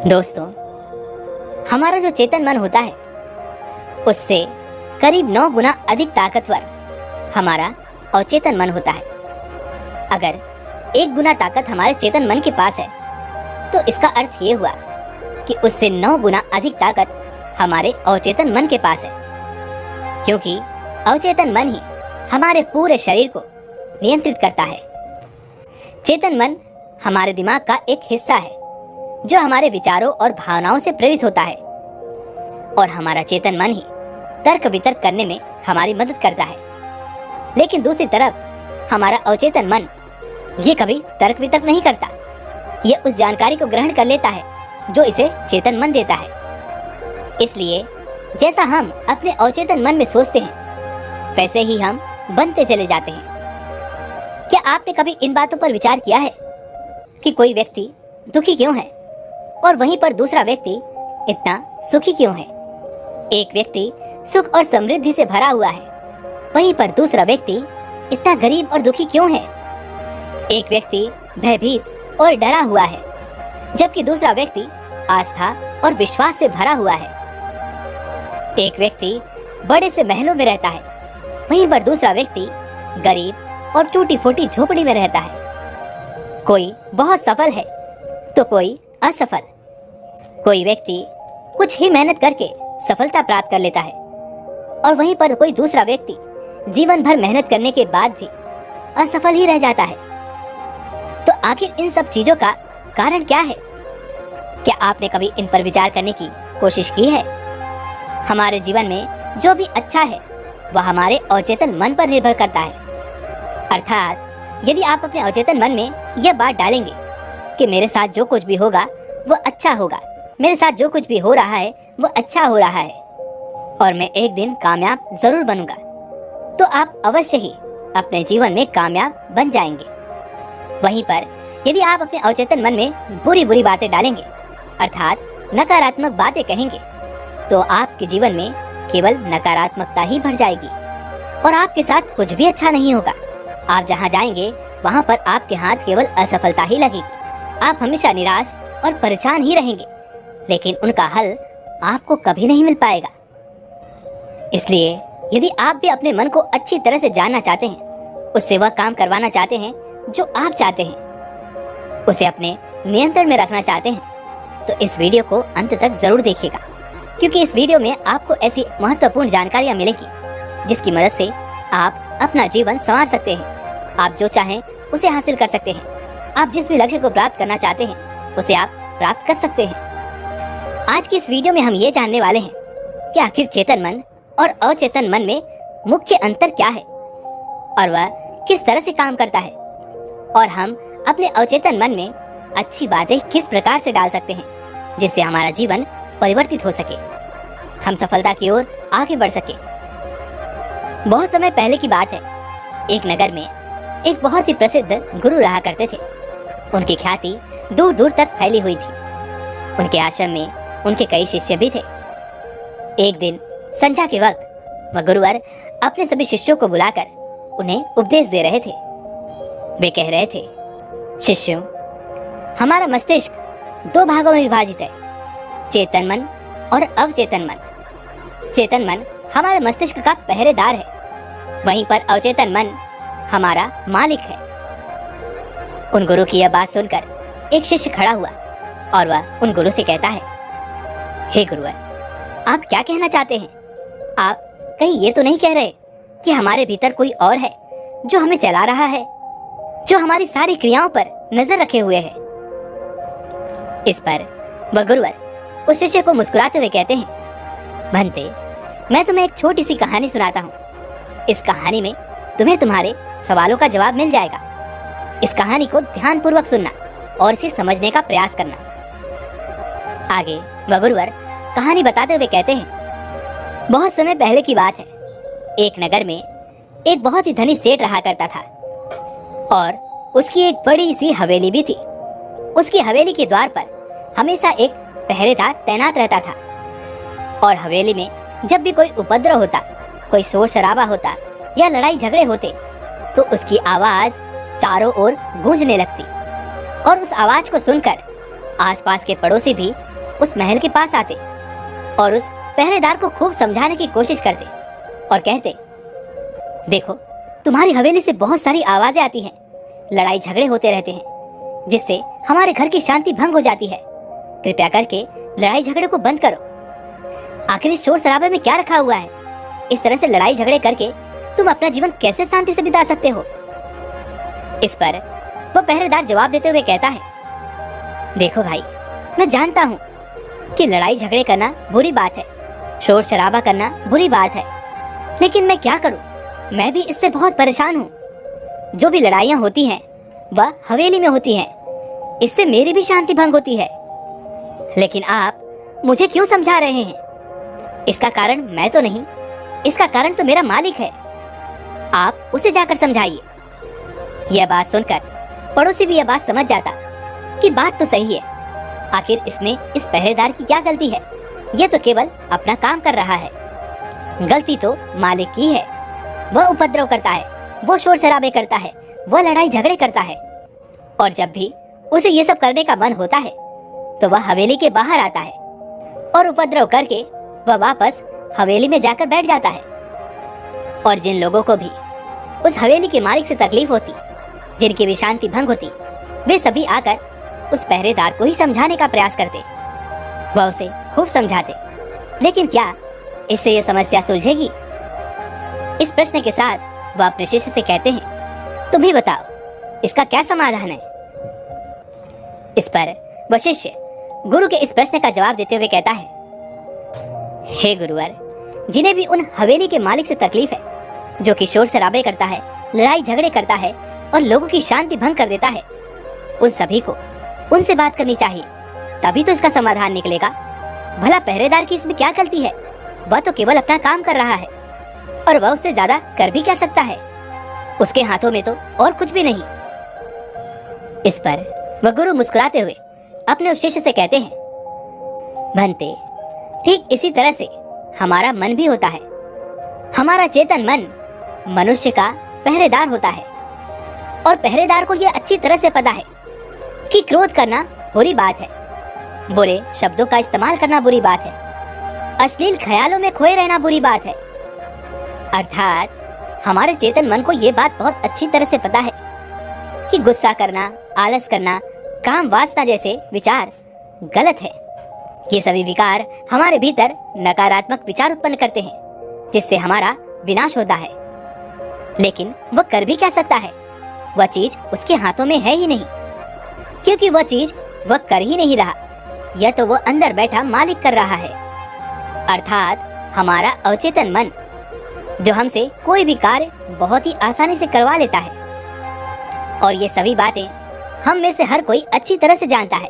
दोस्तों, हमारा जो चेतन मन होता है उससे करीब 9 गुना अधिक ताकतवर हमारा अवचेतन मन होता है। अगर 1 गुना ताकत हमारे चेतन मन के पास है तो इसका अर्थ ये हुआ कि उससे 9 गुना अधिक ताकत हमारे अवचेतन मन के पास है, क्योंकि अवचेतन मन ही हमारे पूरे शरीर को नियंत्रित करता है। चेतन मन हमारे दिमाग का एक हिस्सा है जो हमारे विचारों और भावनाओं से प्रेरित होता है, और हमारा चेतन मन ही तर्क वितर्क करने में हमारी मदद करता है। लेकिन दूसरी तरफ हमारा अवचेतन मन ये कभी तर्क वितर्क नहीं करता। ये उस जानकारी को ग्रहण कर लेता है जो इसे चेतन मन देता है। इसलिए जैसा हम अपने अवचेतन मन में सोचते हैं वैसे ही हम बनते चले जाते हैं। क्या आपने कभी इन बातों पर विचार किया है कि कोई व्यक्ति दुखी क्यों है और वहीं पर दूसरा व्यक्ति इतना सुखी क्यों है? एक व्यक्ति सुख और समृद्धि से भरा हुआ है, वहीं पर दूसरा व्यक्ति इतना गरीब और दुखी क्यों है? एक व्यक्ति भयभीत और डरा हुआ है, जबकि दूसरा व्यक्ति आस्था और विश्वास से भरा हुआ है। एक व्यक्ति बड़े से महलों में रहता है, वहीं पर दूसरा व्यक्ति गरीब और टूटी फूटी झोपड़ी में रहता है। कोई बहुत सफल है तो कोई असफल। कोई व्यक्ति कुछ ही मेहनत करके सफलता प्राप्त कर लेता है, और वहीं पर कोई दूसरा व्यक्ति जीवन भर मेहनत करने के बाद भी असफल ही रह जाता है। तो आखिर इन सब चीजों का कारण क्या है? क्या आपने कभी इन पर विचार करने की कोशिश की है? हमारे जीवन में जो भी अच्छा है वह हमारे अवचेतन मन पर निर्भर करता है। अर्थात यदि आप अपने अवचेतन मन में यह बात डालेंगे कि मेरे साथ जो कुछ भी होगा वो अच्छा होगा, मेरे साथ जो कुछ भी हो रहा है वो अच्छा हो रहा है, और मैं एक दिन कामयाब जरूर बनूंगा, तो आप अवश्य ही अपने जीवन में कामयाब बन जाएंगे। वहीं पर यदि आप अपने अवचेतन मन में बुरी बुरी बातें डालेंगे, अर्थात नकारात्मक बातें कहेंगे, तो आपके जीवन में केवल नकारात्मकता ही भर जाएगी और आपके साथ कुछ भी अच्छा नहीं होगा। आप जहां जाएंगे वहां पर आपके हाथ केवल असफलता ही लगेगी। आप हमेशा निराश और परेशान ही रहेंगे, लेकिन उनका हल आपको कभी नहीं मिल पाएगा। इसलिए यदि आप भी अपने मन को अच्छी तरह से जानना चाहते हैं, उससे वह काम करवाना चाहते हैं जो आप चाहते हैं, उसे अपने नियंत्रण में रखना चाहते हैं, तो इस वीडियो को अंत तक जरूर देखिएगा, क्योंकि इस वीडियो में आपको ऐसी महत्वपूर्ण जानकारियां मिलेंगी जिसकी मदद से आप अपना जीवन संवार सकते हैं। आप जो चाहें उसे हासिल कर सकते हैं। आप जिस भी लक्ष्य को प्राप्त करना चाहते हैं उसे आप प्राप्त कर सकते हैं। आज की इस वीडियो में हम ये जानने वाले हैं कि आखिर चेतन मन और अवचेतन मन में मुख्य अंतर क्या है और वह किस तरह से काम करता है, और हम अपने अवचेतन मन में अच्छी बातें किस प्रकार से डाल सकते हैं जिससे हमारा जीवन परिवर्तित हो सके, हम सफलता की ओर आगे बढ़ सके। बहुत समय पहले की बात है, एक नगर में एक बहुत ही प्रसिद्ध गुरु रहा करते थे। उनकी ख्याति दूर दूर तक फैली हुई थी। उनके आश्रम में उनके कई शिष्य भी थे। एक दिन संध्या के वक्त वह गुरुवर अपने सभी शिष्यों को बुलाकर उन्हें उपदेश दे रहे थे। वे कह रहे थे, शिष्यों, हमारा मस्तिष्क 2 भागों में विभाजित है, चेतन मन और अवचेतन मन। चेतन मन हमारे मस्तिष्क का पहरेदार है, वहीं पर अवचेतन मन हमारा मालिक है। उन गुरु की यह बात सुनकर एक शिष्य खड़ा हुआ और वह उन गुरु से कहता है, हे गुरुवर, आप क्या कहना चाहते हैं? आप कहीं ये तो नहीं कह रहे कि हमारे भीतर कोई और है जो हमें चला रहा है, जो हमारी सारी क्रियाओं पर नजर रखे हुए है? इस पर वह गुरुवर उस शिष्य को मुस्कुराते हुए कहते हैं, भंते, मैं तुम्हें एक छोटी सी कहानी सुनाता हूँ। इस कहानी में तुम्हें तुम्हारे सवालों का जवाब मिल जाएगा। इस कहानी को ध्यानपूर्वक सुनना और इसे समझने का प्रयास करना। आगे वह गुरुवर कहानी बताते हुए कहते हैं, बहुत समय पहले की बात है, एक नगर में एक बहुत ही धनी सेठ रहा करता था और उसकी एक बड़ी सी हवेली भी थी। उसकी हवेली के द्वार पर हमेशा एक पहरेदार तैनात रहता था, और हवेली में जब भी कोई उपद्रव होता, कोई शोर शराबा होता या लड़ाई झगड़े होते तो उसकी आवाज चारों ओर गूंजने लगती, और उस आवाज को सुनकर आसपास के पड़ोसी भी उस महल के पास आते और उस पहरेदार को खूब समझाने की कोशिश करते और कहते, देखो, तुम्हारी हवेली से बहुत सारी आवाजें आती हैं, लड़ाई झगड़े होते रहते हैं, जिससे हमारे घर की शांति भंग हो जाती है। कृपया करके लड़ाई झगड़े को बंद करो। आखिर इस शोर शराबे में क्या रखा हुआ है? इस तरह से लड़ाई झगड़े करके तुम अपना जीवन कैसे शांति से बिता सकते हो? इस पर वो पहरेदार जवाब देते हुए कहता है, देखो भाई, मैं जानता हूँ कि लड़ाई झगड़े करना बुरी बात है, शोर शराबा करना बुरी बात है, लेकिन मैं क्या करूँ? मैं भी इससे बहुत परेशान हूँ। जो भी लड़ाइयाँ होती हैं वह हवेली में होती हैं, इससे मेरी भी शांति भंग होती है। लेकिन आप मुझे क्यों समझा रहे हैं? इसका कारण मैं तो नहीं, इसका कारण तो मेरा मालिक है। आप उसे जाकर समझाइए। यह बात सुनकर पड़ोसी भी यह बात समझ जाता कि बात तो सही है। आखिर इसमें इस पहरेदार की क्या गलती है? यह तो केवल अपना काम कर रहा है। गलती तो मालिक की है। वह उपद्रव करता है, वो शोर शराबे करता है, वह लड़ाई झगड़े करता है, और जब भी उसे ये सब करने का मन होता है तो वह हवेली के बाहर आता है और उपद्रव करके वह वापस हवेली में जाकर बैठ जाता है। और जिन लोगों को भी उस हवेली के मालिक से तकलीफ होती, जिनकी भी शांति भंग होती, वे सभी आकर उस पहरेदार को ही समझाने का प्रयास करते। वह उसे खूब समझाते, लेकिन क्या इससे यह समस्या सुलझेगी? इस प्रश्न के साथ वह अपने शिष्य से कहते हैं, तुम ही बताओ, इसका क्या समाधान है? इस पर वह शिष्य गुरु के इस प्रश्न का जवाब देते हुए कहता है, हे गुरुवर, जिन्हें भी उन हवेली के मालिक से तकलीफ है, जो कि शोर शराबे करता है, लड़ाई झगड़े करता है और लोगों की शांति भंग कर देता है, उन सभी को उनसे बात करनी चाहिए, तभी तो इसका समाधान निकलेगा। भला पहरेदार की इसमें क्या गलती है? वह तो केवल अपना काम कर रहा है और वह उससे ज्यादा कर भी क्या सकता है? उसके हाथों में तो और कुछ भी नहीं। इस पर वह गुरु मुस्कुराते हुए अपने उस शिष्य से कहते हैं, भंते, ठीक इसी तरह से हमारा मन भी होता है। हमारा चेतन मन मनुष्य का पहरेदार होता है, और पहरेदार को यह अच्छी तरह से पता है कि क्रोध करना बुरी बात है, बुरे शब्दों का इस्तेमाल करना बुरी बात है, अश्लील ख्यालों में खोए रहना बुरी बात है। अर्थात हमारे चेतन मन को यह बात बहुत अच्छी तरह से पता है कि गुस्सा करना, आलस करना, काम वासना जैसे विचार गलत है। ये सभी विकार हमारे भीतर नकारात्मक विचार उत्पन्न करते हैं, जिससे हमारा विनाश होता है। लेकिन वह कर भी क्या सकता है? वह चीज उसके हाथों में है ही नहीं, क्योंकि वह चीज वह कर ही नहीं रहा, यह तो वह अंदर बैठा मालिक कर रहा है। अर्थात हमारा अचेतन मन, जो हमसे कोई भी कार्य बहुत ही आसानी से करवा लेता है। और ये सभी बातें हम में से हर कोई अच्छी तरह से जानता है,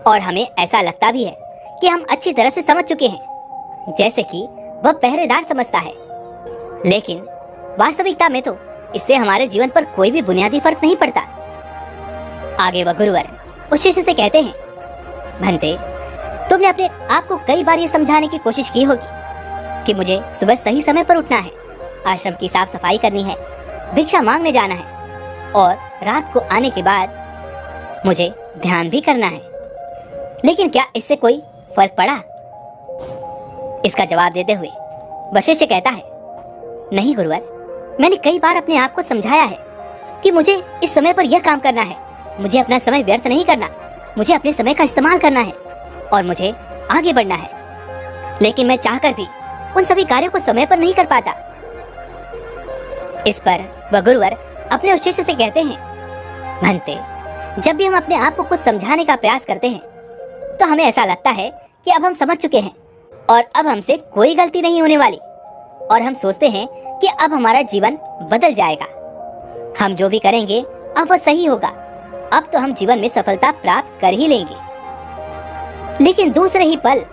और हमें ऐसा लगता भी है कि हम अच्छी तरह से समझ चुके हैं, जैसे कि वह पहरेदार समझता है। लेकिन वास्तविकता में तो इससे हमारे जीवन पर कोई भी बुनियादी फर्क नहीं पड़ता। आगे वह गुरुवर उस शिष्य से कहते हैं, भंते, तुमने अपने आप को कई बार ये समझाने की कोशिश की होगी कि मुझे सुबह सही समय पर उठना है, आश्रम की साफ सफाई करनी है, भिक्षा मांगने जाना है, और रात को आने के बाद मुझे ध्यान भी करना है। लेकिन क्या इससे कोई फर्क पड़ा? इसका जवाब देते हुए वह शिष्य कहता है, नहीं गुरुवर, मैंने कई बार अपने आप को समझाया है कि मुझे इस समय पर यह काम करना है, मुझे अपना समय व्यर्थ नहीं करना, मुझे अपने समय का इस्तेमाल करना है और मुझे आगे बढ़ना है। लेकिन मैं चाहकर भी उन सभी कार्यों को समय पर नहीं कर पाता। इस पर वह गुरुवर अपने उस शिष्य से कहते हैं, भंते, जब भी हम अपने आप को कुछ समझाने का प्रयास करते हैं तो हमें ऐसा लगता है कि अब हम समझ चुके हैं और अब हमसे कोई गलती नहीं होने वाली, और हम सोचते हैं कि अब हमारा जीवन बदल जाएगा, हम जो भी करेंगे अब वह सही होगा, अब तो हम जीवन में सफलता प्राप्त कर ही लेंगे। लेकिन दूसरे ही पल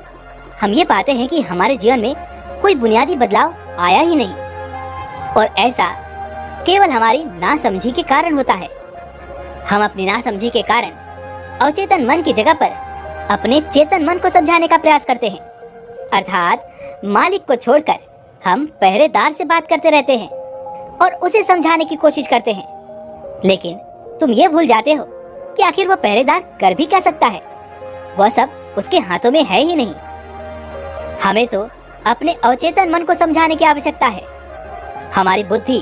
हम ये पाते हैं कि हमारे जीवन में कोई बुनियादी बदलाव आया ही नहीं, और ऐसा केवल हमारी नासमझी के कारण होता है। हम अपनी नासमझी के कारण अवचेतन मन की जगह पर अपने चेतन मन को समझाने का प्रयास करते हैं, अर्थात मालिक को छोड़कर हम पहरेदार से बात करते रहते हैं और उसे समझाने की कोशिश करते हैं। लेकिन तुम ये भूल जाते हो कि आखिर वह पहरेदार कर भी क्या सकता है? वह सब उसके हाथों में है ही नहीं। हमें तो अपने अवचेतन मन को समझाने की आवश्यकता है। हमारी बुद्धि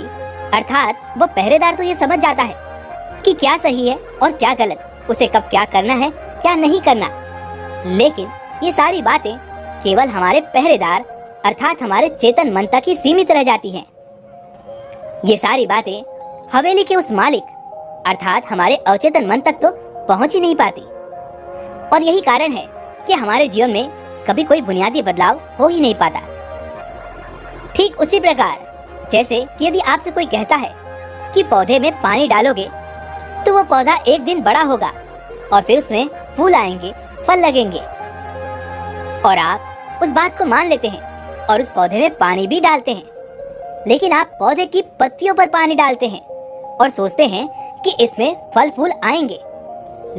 अर्थात वो पहरेदार तो ये समझ जाता है कि क्या सही है और क्या गलत, उसे कब क्या करना है क्या नहीं करना। लेकिन ये सारी बातें केवल हमारे पहरेदार अर्थात हमारे चेतन मन तक ही सीमित रह जाती हैं। ये सारी बातें हवेली के उस मालिक अर्थात हमारे अवचेतन मन तक तो पहुंच ही नहीं पाती। और यही कारण है कि हमारे जीवन में कभी कोई बुनियादी बदलाव हो ही नहीं पाता। ठीक उसी प्रकार जैसे कि यदि आपसे कोई कहता है कि पौधे में पानी डालोगे तो वो पौधा एक दिन बड़ा होगा और फिर उसमें फूल आएंगे, फल लगेंगे, और आप उस बात को मान लेते हैं और उस पौधे में पानी भी डालते हैं। लेकिन आप पौधे की पत्तियों पर पानी डालते हैं और सोचते हैं कि इसमें फल फूल आएंगे।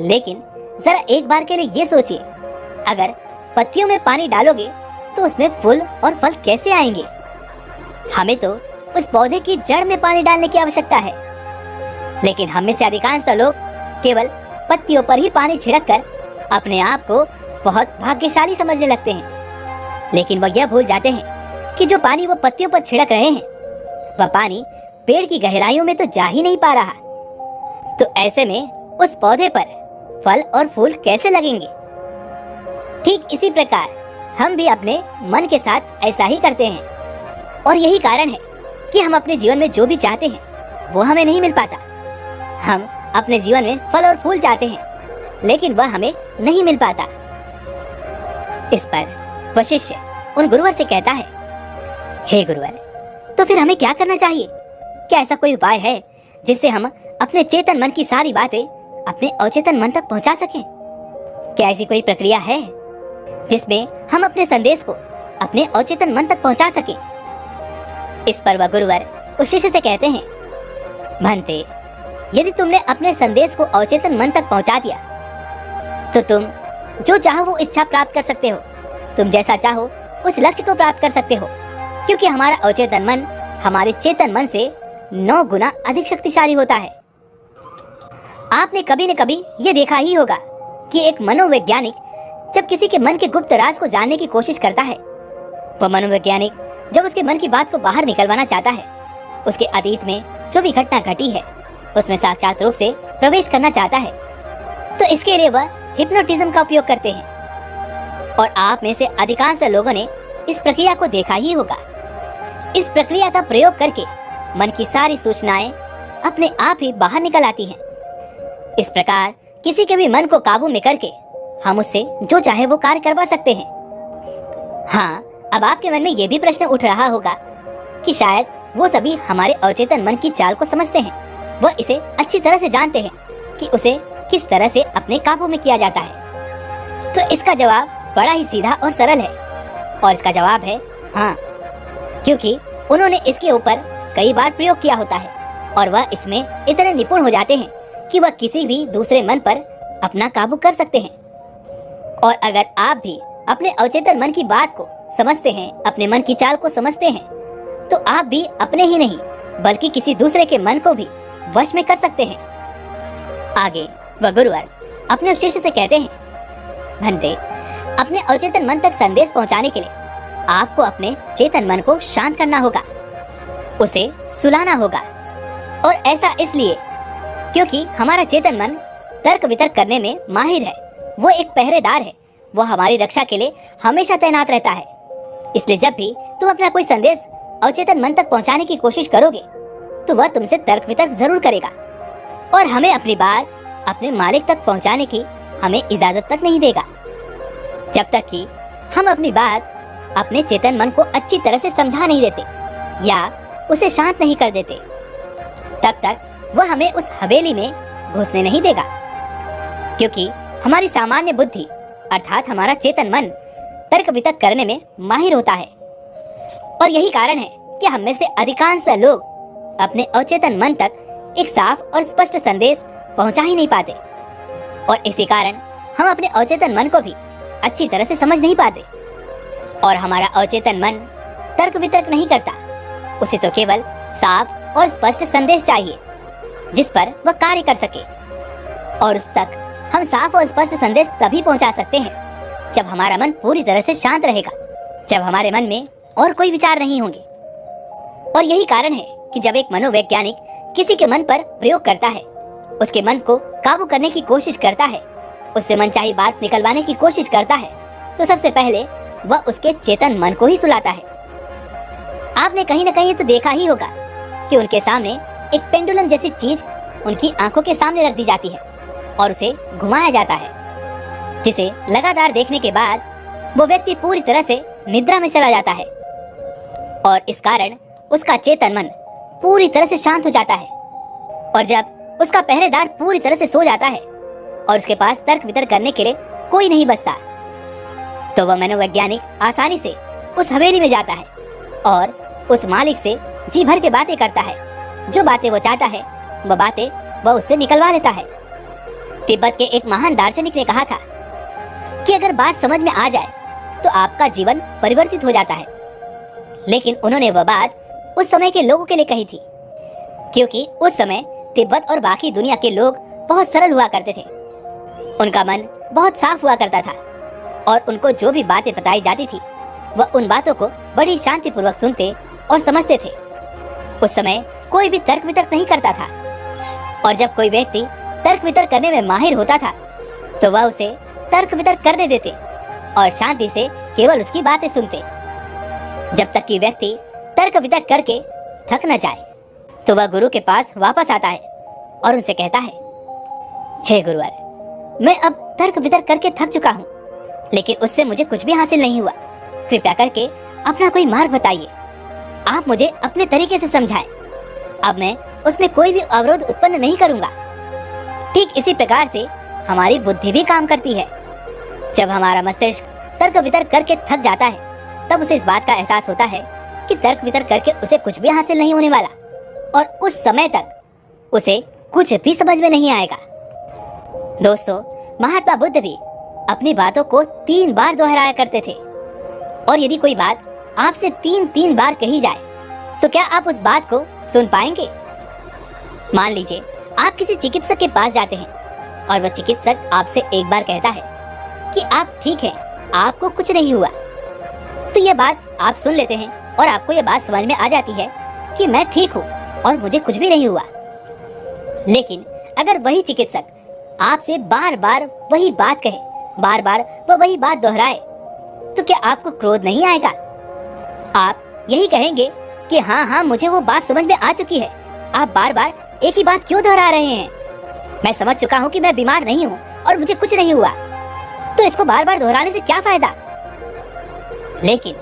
लेकिन जरा एक बार के लिए ये सोचिए, अगर पत्तियों में पानी डालोगे तो उसमें फूल और फल कैसे आएंगे? हमें तो उस पौधे की जड़ में पानी डालने की आवश्यकता है। लेकिन हम में से अधिकांश लोग केवल पत्तियों पर ही पानी छिड़क कर अपने आप को बहुत भाग्यशाली समझने लगते हैं। लेकिन वह यह भूल जाते हैं कि जो पानी वो पत्तियों पर छिड़क रहे हैं वह पानी पेड़ की गहराइयों में तो जा ही नहीं पा रहा। तो ऐसे में उस पौधे पर फल और फूल कैसे लगेंगे? ठीक इसी प्रकार हम भी अपने मन के साथ ऐसा ही करते हैं। और यही कारण है कि हम अपने जीवन में जो भी चाहते हैं वो हमें नहीं मिल पाता। हम अपने जीवन में फल और फूल चाहते हैं लेकिन वह हमें नहीं मिल पाता। इस पर वह शिष्य उन गुरुवर से कहता है, हे गुरुवर, तो फिर हमें क्या करना चाहिए? क्या ऐसा कोई उपाय है जिससे हम अपने चेतन मन की सारी बातें अपने अवचेतन मन तक पहुंचा सकें? क्या ऐसी कोई प्रक्रिया है जिसमें हम अपने संदेश को अपने अवचेतन मन तक पहुंचा सकें? इस पर वह गुरुवर उस शिष्य से कहते हैं, भंते, यदि तुमने अपने संदेश को अवचेतन मन तक पहुंचा दिया तो तुम जो चाहो वो इच्छा प्राप्त कर सकते हो। तुम जैसा चाहो उस लक्ष्य को प्राप्त कर सकते हो, क्योंकि हमारा अवचेतन मन हमारे चेतन मन से 9 गुना अधिक शक्तिशाली होता है। आपने कभी न कभी ये देखा ही होगा कि एक मनोवैज्ञानिक जब किसी के मन के गुप्त राज को जानने की कोशिश करता है, वह मनोवैज्ञानिक जब उसके मन की बात को बाहर निकलवाना चाहता है, उसके अतीत में जो भी घटना घटी है उसमें साक्षात रूप से प्रवेश करना चाहता है, तो इसके लिए वह हिप्नोटिज्म का उपयोग करते हैं। और आप में से अधिकांश लोगों ने इस प्रक्रिया को देखा ही होगा। इस प्रक्रिया का प्रयोग करके मन की सारी सूचनाएं अपने आप ही बाहर निकल आती हैं। इस प्रकार किसी के भी मन को काबू में करके हम उससे जो चाहे वो कार्य करवा सकते हैं। हाँ, अब आपके मन में ये भी प्रश्न उठ रहा होगा कि शायद वो सभी हमारे अवचेतन मन की चाल को समझते हैं, वह इसे अच्छी तरह से जानते हैं कि उसे किस तरह से अपने काबू में किया जाता है। तो इसका जवाब बड़ा ही सीधा और सरल है, और इसका जवाब है हाँ, क्योंकि उन्होंने इसके ऊपर कई बार प्रयोग किया होता है और वह इसमें इतने निपुण हो जाते हैं कि वह किसी भी दूसरे मन पर अपना काबू कर सकते हैं। और अगर आप भी अपने अवचेतन मन की बात को समझते हैं, अपने मन की चाल को समझते हैं, तो आप भी अपने ही नहीं बल्कि किसी दूसरे के मन को भी वश में कर सकते हैं। आगे वह गुरुवर अपने शिष्य से कहते हैं, भंते, अपने अवचेतन मन तक संदेश पहुंचाने के लिए आपको अपने चेतन मन को शांत करना होगा, उसे सुलाना होगा। और ऐसा इसलिए क्योंकि हमारा चेतन मन तर्क वितर्क करने में माहिर है, वो एक पहरेदार है, वो हमारी रक्षा के लिए हमेशा तैनात रहता है। इसलिए जब भी तुम अपना कोई संदेश अवचेतन मन तक पहुंचाने की कोशिश करोगे तो वह तुमसे तर्क वितर्क जरूर करेगा और हमें अपनी बात अपने मालिक तक पहुंचाने की हमें इजाजत तक नहीं देगा। जब तक कि हम अपनी बात अपने चेतन मन को अच्छी तरह से समझा नहीं देते या उसे शांत नहीं कर देते, तब तक वह हमें उस हवेली में घुसने नहीं देगा। क्योंकि हमारी सामान्य बुद्धि अर्थात हमारा चेतन मन तर्क वितर्क करने में माहिर होता है। और यही कारण है कि हम में से अधिकांश लोग अपने अवचेतन मन तक एक साफ और स्पष्ट संदेश पहुंचा ही नहीं पाते, और इसी कारण हम अपने अवचेतन मन को भी अच्छी तरह से समझ नहीं पाते। और हमारा अवचेतन मन तर्क वितर्क नहीं करता, उसे तो केवल साफ और स्पष्ट संदेश चाहिए जिस पर वह कार्य कर सके। और उस तक हम साफ और स्पष्ट संदेश तभी पहुंचा सकते हैं जब हमारा मन पूरी तरह से शांत रहेगा, जब हमारे मन में और कोई विचार नहीं होंगे। और यही कारण है कि जब एक मनोवैज्ञानिक किसी के मन पर प्रयोग करता है, उसके मन को काबू करने की कोशिश करता है, उससे मनचाही बात निकलवाने की कोशिश करता है, तो सबसे पहले वह उसके चेतन मन को ही सुलाता है। आपने कहीं ना कहीं तो देखा ही होगा कि उनके सामने एक पेंडुलम जैसी चीज उनकी आंखों के सामने रख दी जाती है और उसे घुमाया जाता है, जिसे लगातार देखने के बाद वो व्यक्ति पूरी तरह से निद्रा में चला जाता है और इस कारण उसका चेतन मन पूरी तरह से शांत हो जाता है। और जब उसका पहरेदार पूरी तरह से सो जाता है और उसके पास तर्क वितर्क करने के लिए कोई नहीं बचता, तो वह मनोवैज्ञानिक आसानी से उस हवेली में जाता है और उस मालिक से जी भर के बातें करता है। जो बातें वो चाहता है वह बातें वह उससे निकलवा लेता है। तिब्बत के एक महान दार्शनिक ने कहा था कि अगर बात समझ में आ जाए तो आपका जीवन परिवर्तित हो जाता है। लेकिन उन्होंने वह बात उस समय के लोगों के लिए कही थी, क्योंकि उस समय तिब्बत और बाकी दुनिया के लोग बहुत सरल हुआ करते थे। उनका मन बहुत साफ हुआ करता था और उनको जो भी बातें बताई जाती थी वह उन बातों को बड़ी शांतिपूर्वक सुनते और समझते थे। उस समय कोई भी तर्क वितर्क नहीं करता था और जब कोई व्यक्ति तर्क वितर्क करने में माहिर होता था तो वह उसे तर्क वितर्क करने देते और शांति से केवल उसकी बातें सुनते, जब तक कि व्यक्ति तर्क वितर्क करके थक न जाए। तो वह गुरु के पास वापस आता है और उनसे कहता है, हे गुरुवर, मैं अब तर्क वितर्क करके थक चुका हूँ, लेकिन उससे मुझे कुछ भी हासिल नहीं हुआ। कृपया करके अपना कोई मार्ग बताइए, आप मुझे अपने तरीके से समझाएं। अब मैं उसमें कोई भी अवरोध उत्पन्न नहीं करूंगा। ठीक इसी प्रकार से हमारी बुद्धि भी काम करती है। जब हमारा मस्तिष्क तर्क वितर्क करके थक जाता है तब उसे इस बात का एहसास होता है कि तर्क वितर्क करके उसे कुछ भी हासिल नहीं होने वाला और उस समय तक उसे कुछ भी समझ में नहीं आएगा। दोस्तों, महात्मा बुद्ध भी अपनी बातों को 3 बार दोहराया करते थे और यदि कोई बात आपसे 3 बार कही जाए तो क्या आप उस बात को सुन पाएंगे? मान लीजिए आप किसी चिकित्सक के पास जाते हैं और वह चिकित्सक आपसे एक बार कहता है कि आप ठीक हैं, आपको कुछ नहीं हुआ, तो यह बात आप सुन लेते हैं और आपको यह बात समझ में आ जाती है कि मैं ठीक हूँ और मुझे कुछ भी नहीं हुआ। लेकिन अगर वही चिकित्सक आपसे बार बार वही बात कहे, बार बार वह वही बात दोहराए, तो क्या आपको क्रोध नहीं आएगा? आप यही कहेंगे कि हाँ, मुझे वो बात समझ में आ चुकी है, आप बार बार एक ही बात क्यों दोहरा रहे हैं? मैं समझ चुका हूँ कि मैं बीमार नहीं हूँ और मुझे कुछ नहीं हुआ, तो इसको बार बार दोहराने से क्या फायदा? लेकिन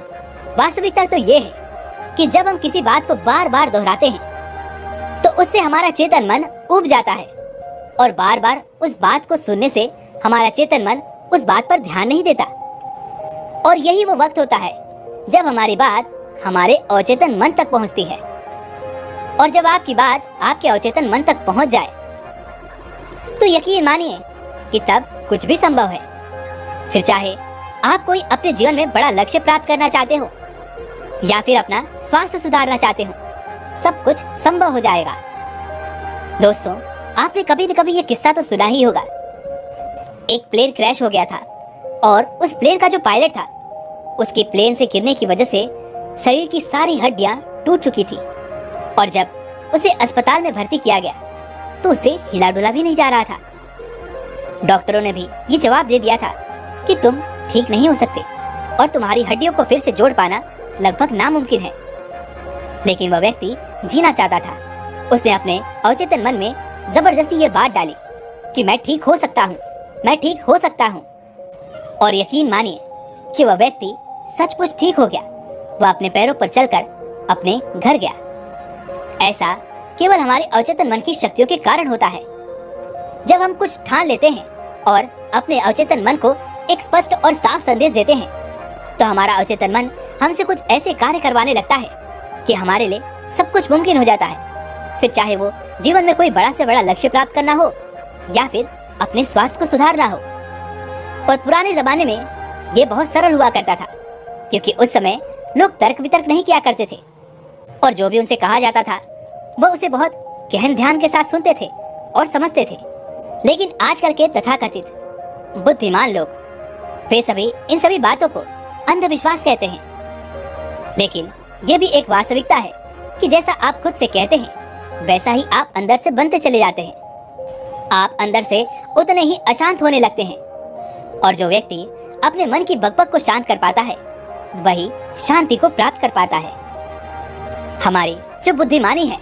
वास्तविकता तो ये है कि जब हम किसी बात को बार बार दोहराते हैं तो उससे हमारा चेतन मन उब जाता है और बार बार उस बात को सुनने से हमारा चेतन मन उस बात पर ध्यान नहीं देता। और यही वो वक्त होता है जब हमारी बात हमारे अवचेतन मन तक पहुंचती है। और जब आपकी बात आपके अवचेतन मन तक पहुंच जाए तो यकीन मानिए कि तब कुछ भी संभव है। फिर चाहे आप कोई अपने जीवन में बड़ा लक्ष्य प्राप्त करना चाहते हो या फिर अपना स्वास्थ्य सुधारना चाहते हो, सब कुछ संभव हो जाएगा। दोस्तों, आपने कभी न कभी ये किस्सा तो सुना ही होगा। एक प्लेन क्रैश हो गया था और उस प्लेन का जो पायलट था उसकी प्लेन से गिरने की वजह से शरीर की सारी हड्डियां टूट चुकी थी और जब उसे अस्पताल में भर्ती किया गया तो उसे हिला डुला भी नहीं जा रहा था। डॉक्टरों ने भी ये जवाब दे दिया था कि तुम ठीक नहीं हो सकते और तुम्हारी हड्डियों को फिर से जोड़ पाना लगभग नामुमकिन है। लेकिन वह व्यक्ति जीना चाहता था। उसने अपने अवचेतन मन में जबरदस्ती ये बात डाली कि मैं ठीक हो सकता हूँ, मैं ठीक हो सकता हूँ। और यकीन मानिए कि वह व्यक्ति सचमुच ठीक हो गया। वह अपने पैरों पर चलकर अपने घर गया। ऐसा केवल हमारे अवचेतन मन की शक्तियों के कारण होता है। जब हम कुछ ठान लेते हैं और अपने अवचेतन मन को एक स्पष्ट और साफ संदेश देते हैं तो हमारा अवचेतन मन हमसे कुछ ऐसे कार्य करवाने लगता है कि हमारे लिए सब कुछ मुमकिन हो जाता है। फिर चाहे वो जीवन में कोई बड़ा से बड़ा लक्ष्य प्राप्त करना हो या फिर अपने स्वास्थ्य को सुधारना हो। और पुराने जमाने में ये बहुत सरल हुआ करता था क्योंकि उस समय लोग तर्क वितर्क नहीं किया करते थे और जो भी उनसे कहा जाता था वह उसे बहुत गहन ध्यान के साथ सुनते थे और समझते थे। लेकिन आजकल के तथाकथित बुद्धिमान लोग वे सभी इन सभी बातों को अंधविश्वास कहते हैं। लेकिन यह भी एक वास्तविकता है कि जैसा आप खुद से कहते हैं वैसा ही आप अंदर से बनते चले जाते हैं। आप अंदर से उतने ही अशांत होने लगते हैं, और जो व्यक्ति अपने मन की बकबक को शांत कर पाता है वही शांति को प्राप्त कर पाता है। हमारी जो बुद्धिमानी है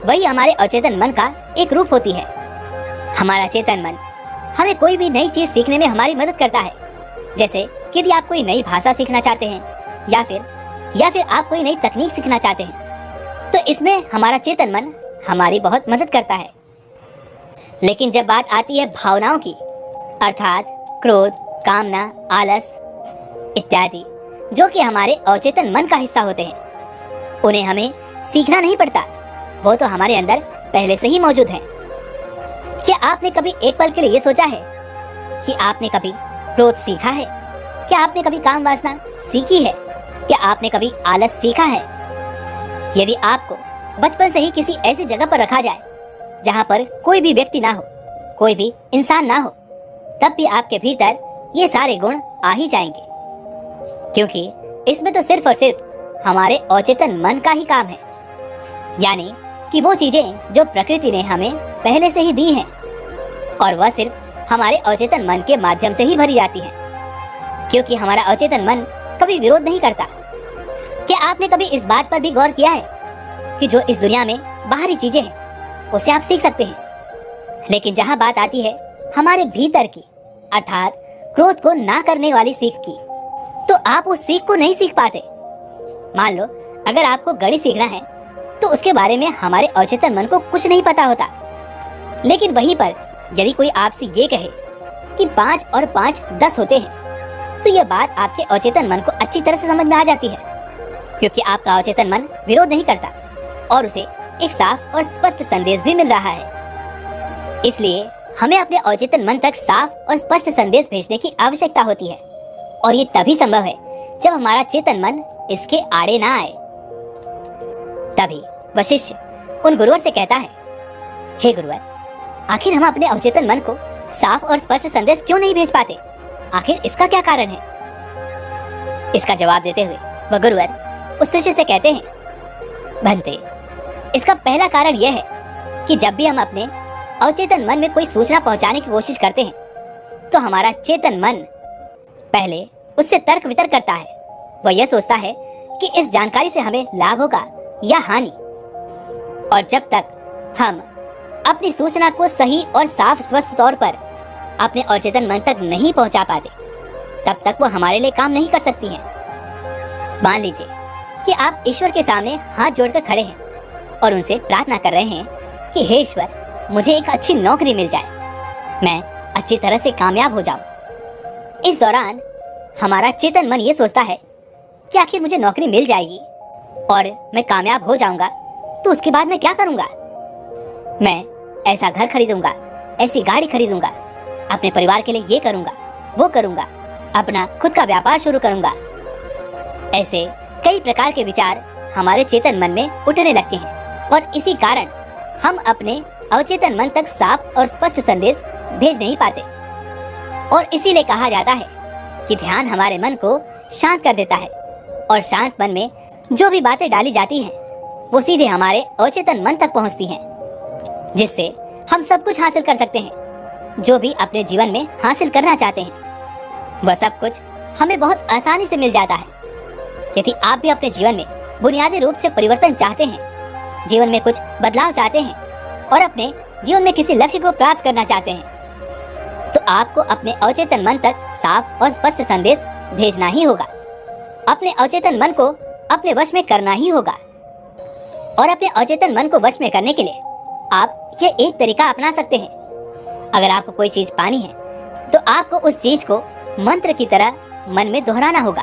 वही हमारे अचेतन मन का एक रूप होती है। हमारा चेतन मन हमें कोई भी नई चीज सीखने में हमारी मदद करता है। जैसे कि यदि आप कोई नई भाषा सीखना चाहते हैं या फिर आप कोई नई तकनीक सीखना चाहते हैं तो इसमें हमारा चेतन मन हमारी बहुत मदद करता है। लेकिन जब बात आती है भावनाओं की, अर्थात क्रोध, कामना, आलस इत्यादि, जो कि हमारे अचेतन मन का हिस्सा होते हैं, उन्हें हमें सीखना नहीं पड़ता, वो तो हमारे अंदर पहले से ही मौजूद हैं। क्या आपने कभी एक पल के लिए ये सोचा है कि आपने कभी क्रोध सीखा है? क्या आपने कभी काम वासना सीखी है? क्या आपने कभी आलस सीखा है? यदि आपको बचपन से ही किसी ऐसी जगह पर रखा जाए जहां पर कोई भी व्यक्ति ना हो, कोई भी इंसान ना हो, तब भी आपके भीतर ये सारे गुण आ ही जाएंगे, क्योंकि इसमें तो सिर्फ और सिर्फ हमारे अचेतन मन का ही काम है। यानी कि वो चीजें जो प्रकृति ने हमें पहले से ही दी हैं, और वह सिर्फ हमारे अचेतन मन के माध्यम से ही भरी जाती हैं, क्योंकि हमारा अचेतन मन कभी विरोध नहीं करता। क्या आपने कभी इस बात पर भी गौर किया है कि जो इस दुनिया में बाहरी चीजें हैं उसे आप सीख सकते हैं, लेकिन जहां बात आती है हमारे भीतर की, अर्थात क्रोध को ना करने वाली सीख की, तो आप उस सीख को नहीं सीख पाते। मान लो अगर आपको गणित सीखना है तो उसके बारे में हमारे अचेतन मन को कुछ नहीं पता होता, लेकिन वहीं पर यदि कोई आपसे ये कहे कि 5 और 5 10 होते हैं, तो यह बात आपके अचेतन मन को अच्छी तरह से समझ में आ जाती है, क्योंकि आपका अचेतन मन विरोध नहीं करता और उसे एक साफ और स्पष्ट संदेश भी मिल रहा है। इसलिए हमें अपने अचेतन मन तक साफ और स्पष्ट संदेश भेजने की आवश्यकता होती है, और ये तभी संभव है जब हमारा चेतन मन इसके आड़े ना आए। तभी वह शिष्य उन गुरुवर से कहता है, हे गुरुवर, आखिर हम अपने अवचेतन मन को साफ और स्पष्ट संदेश क्यों नहीं भेज पाते? आखिर इसका क्या कारण है? इसका जवाब देते हुए वह गुरुवर उस शिष्य से कहते हैं, भंते, इसका पहला कारण यह है कि जब भी हम अपने अवचेतन मन में कोई सूचना पहुंचाने की कोशिश करते हैं तो हमारा चेतन मन पहले उससे तर्क वितर्क करता है। वह यह सोचता है कि इस जानकारी से हमें लाभ होगा या हानि, और जब तक हम अपनी सूचना को सही और साफ स्पष्ट तौर पर अपने अचेतन मन तक नहीं पहुंचा पाते, तब तक वो हमारे लिए काम नहीं कर सकती हैं। मान लीजिए कि आप ईश्वर के सामने हाथ जोड़कर खड़े हैं और उनसे प्रार्थना कर रहे हैं कि हे ईश्वर, मुझे एक अच्छी नौकरी मिल जाए, मैं अच्छी तरह से कामयाब हो जाऊं। इस दौरान हमारा चेतन मन ये सोचता है कि आखिर मुझे नौकरी मिल जाएगी और मैं कामयाब हो जाऊंगा तो उसके बाद मैं क्या करूंगा? मैं ऐसा घर खरीदूंगा, ऐसी गाड़ी खरीदूंगा, अपने परिवार के लिए ये करूंगा, वो करूंगा, अपना खुद का व्यापार शुरू करूंगा। ऐसे कई प्रकार के विचार हमारे चेतन मन में उठने लगते हैं, और इसी कारण हम अपने अवचेतन मन तक साफ और स्पष्ट संदेश भेज नहीं पाते। और इसीलिए कहा जाता है कि ध्यान हमारे मन को शांत कर देता है, और शांत मन में जो भी बातें डाली जाती हैं वो सीधे हमारे अचेतन मन तक पहुंचती हैं, जिससे हम सब कुछ हासिल कर सकते हैं जो भी अपने जीवन में हासिल करना चाहते हैं। वह सब कुछ हमें बहुत आसानी से मिल जाता है। यदि आप भी अपने जीवन में बुनियादी रूप से परिवर्तन चाहते हैं, जीवन में कुछ बदलाव चाहते हैं और अपने जीवन में किसी लक्ष्य को प्राप्त करना चाहते हैं, तो आपको अपने अवचेतन मन तक साफ और स्पष्ट संदेश भेजना ही होगा। अपने अवचेतन मन को अपने वश में करना ही होगा, और अपने अवचेतन मन को वश में करने के लिए आप ये एक तरीका अपना सकते हैं। अगर आपको कोई चीज पानी है तो आपको उस चीज को मंत्र की तरह मन में दोहराना होगा,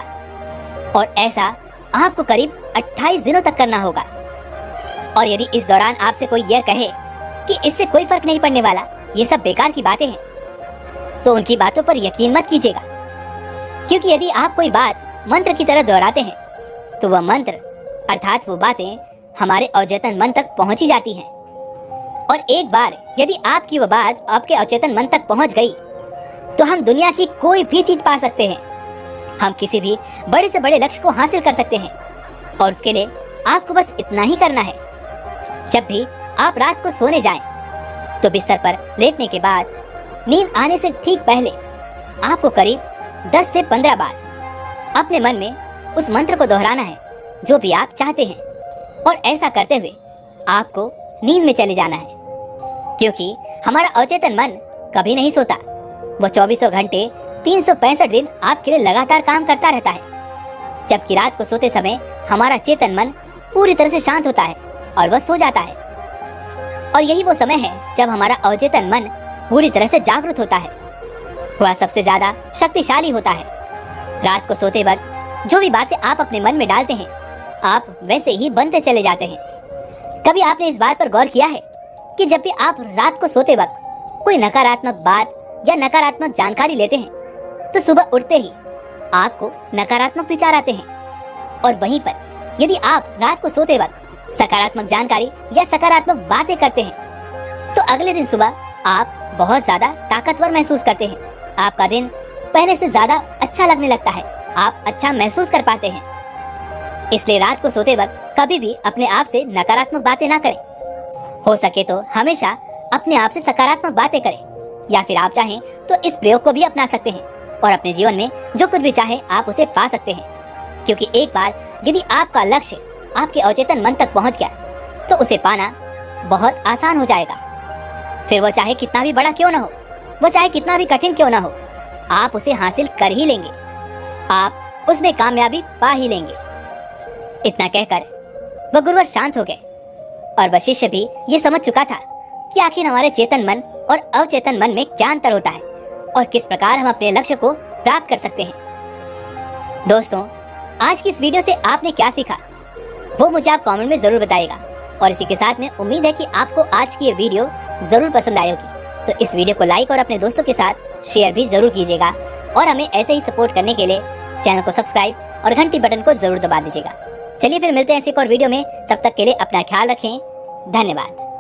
और ऐसा आपको करीब 28 दिनों तक करना होगा। और यदि इस दौरान आपसे कोई यह कहे कि इससे कोई फर्क नहीं पड़ने वाला, ये सब बेकार की बातें हैं, तो उनकी बातों पर यकीन मत कीजिएगा, क्योंकि यदि आप कोई बात मंत्र की तरह दोहराते हैं तो वह मंत्र अर्थात वो बातें हमारे अवचेतन मन तक पहुंची जाती हैं। और एक बार यदि आपकी वह बात आपके अवचेतन मन तक पहुंच गई तो हम दुनिया की कोई भी चीज पा सकते हैं। हम किसी भी बड़े से बड़े लक्ष्य को हासिल कर सकते हैं और उसके लिए आपको बस इतना ही करना है। जब भी आप रात को सोने जाएं, तो बिस्तर पर लेटने के बाद नींद आने से ठीक पहले आपको करीब 10 से 15 बार अपने मन में उस मंत्र को दोहराना है जो भी आप चाहते हैं, और ऐसा करते हुए आपको नींद में चले जाना है। क्योंकि हमारा अचेतन मन कभी नहीं सोता, वो 24 घंटे 365 दिन आपके लिए लगातार काम करता रहता है। जबकि रात को सोते समय हमारा चेतन मन पूरी तरह से शांत होता है और वह सो जाता है, और यही वो समय है जब हमारा अचेतन मन पूरी तरह से जागृत होता है। वह सबसे ज्यादा शक्तिशाली होता है। रात को सोते वक्त जो भी बातें आप अपने मन में डालते हैं, आप वैसे ही बनते चले जाते हैं। कभी आपने इस बात पर गौर किया है कि जब भी आप रात को सोते वक्त कोई नकारात्मक बात या नकारात्मक जानकारी लेते हैं, तो सुबह उठते ही आपको नकारात्मक विचार आते हैं, और वहीं पर यदि आप रात को सोते वक्त सकारात्मक जानकारी या सकारात्मक बातें करते हैं, तो अगले दिन सुबह आप बहुत ज्यादा ताकतवर महसूस करते हैं। आपका दिन पहले से ज्यादा अच्छा लगने लगता है, आप अच्छा महसूस कर पाते हैं। इसलिए रात को सोते वक्त कभी भी अपने आप से नकारात्मक बातें ना करें। हो सके तो हमेशा अपने आप से सकारात्मक बातें करें, या फिर आप चाहें तो इस प्रयोग को भी अपना सकते हैं और अपने जीवन में जो कुछ भी चाहे आप उसे पा सकते हैं। क्योंकि एक बार यदि आपका लक्ष्य आपके अचेतन मन तक पहुंच गया, तो उसे पाना बहुत आसान हो जाएगा। फिर वो चाहे कितना भी बड़ा क्यों ना हो, वो चाहे कितना भी कठिन क्यों ना हो, आप उसे हासिल कर ही लेंगे, आप उसमें कामयाबी पा ही लेंगे। इतना कहकर वह गुरुवर शांत हो गए, और वह शिष्य भी ये समझ चुका था कि आखिर हमारे चेतन मन और अवचेतन मन में क्या अंतर होता है और किस प्रकार हम अपने लक्ष्य को प्राप्त कर सकते हैं। दोस्तों, आज की इस वीडियो से आपने क्या सीखा वो मुझे आप कमेंट में जरूर बताइएगा, और इसी के साथ में उम्मीद है कि आपको आज की ये वीडियो जरूर पसंद आई होगी। तो इस वीडियो को लाइक और अपने दोस्तों के साथ शेयर भी जरूर कीजिएगा, और हमें ऐसे ही सपोर्ट करने के लिए चैनल को सब्सक्राइब और घंटी बटन को जरूर दबा दीजिएगा। चलिए फिर मिलते हैं ऐसे एक और वीडियो में, तब तक के लिए अपना ख्याल रखें। धन्यवाद।